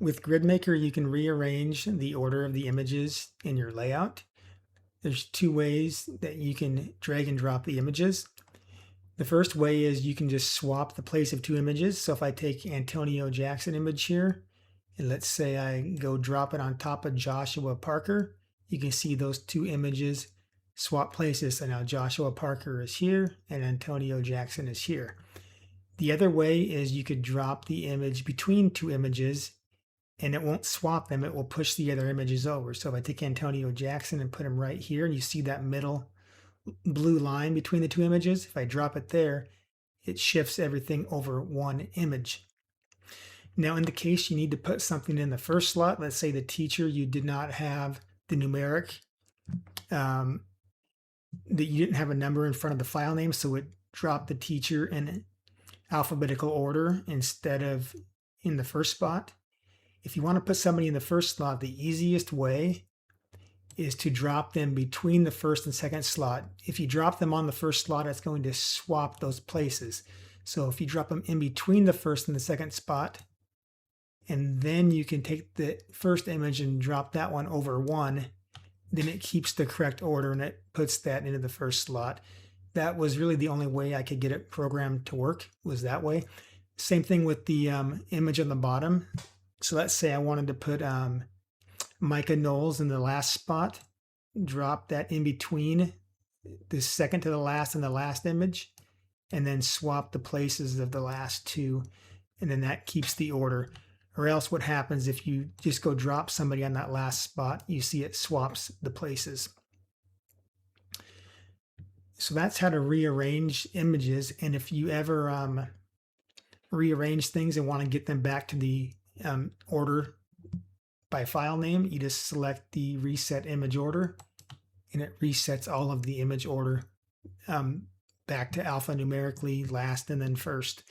With GridMaker, you can rearrange the order of the images in your layout. There's two ways that you can drag and drop the images. The first way is you can just swap the place of two images. So if I take Antonio Jackson image here, and let's say I go drop it on top of Joshua Parker, you can see those two images swap places. So now Joshua Parker is here and Antonio Jackson is here. The other way is you could drop the image between two images and it won't swap them, it will push the other images over. So if I take Antonio Jackson and put him right here, and you see that middle blue line between the two images, if I drop it there, it shifts everything over one image. Now in the case you need to put something in the first slot, let's say the teacher, you did not have the numeric, that you didn't have a number in front of the file name, so it dropped the teacher in alphabetical order instead of in the first spot. If you want to put somebody in the first slot, the easiest way is to drop them between the first and second slot. If you drop them on the first slot, it's going to swap those places. So if you drop them in between the first and the second spot, and then you can take the first image and drop that one over one, then it keeps the correct order and it puts that into the first slot. That was really the only way I could get it programmed to work, was that way. Same thing with the image on the bottom. So let's say I wanted to put Micah Knowles in the last spot, drop that in between the second to the last and the last image, and then swap the places of the last two, and then that keeps the order. Or else what happens if you just go drop somebody on that last spot, you see it swaps the places. So that's how to rearrange images. And if you ever rearrange things and want to get them back to the order by file name, you just select the reset image order and it resets all of the image order back to alphanumerically last and then first.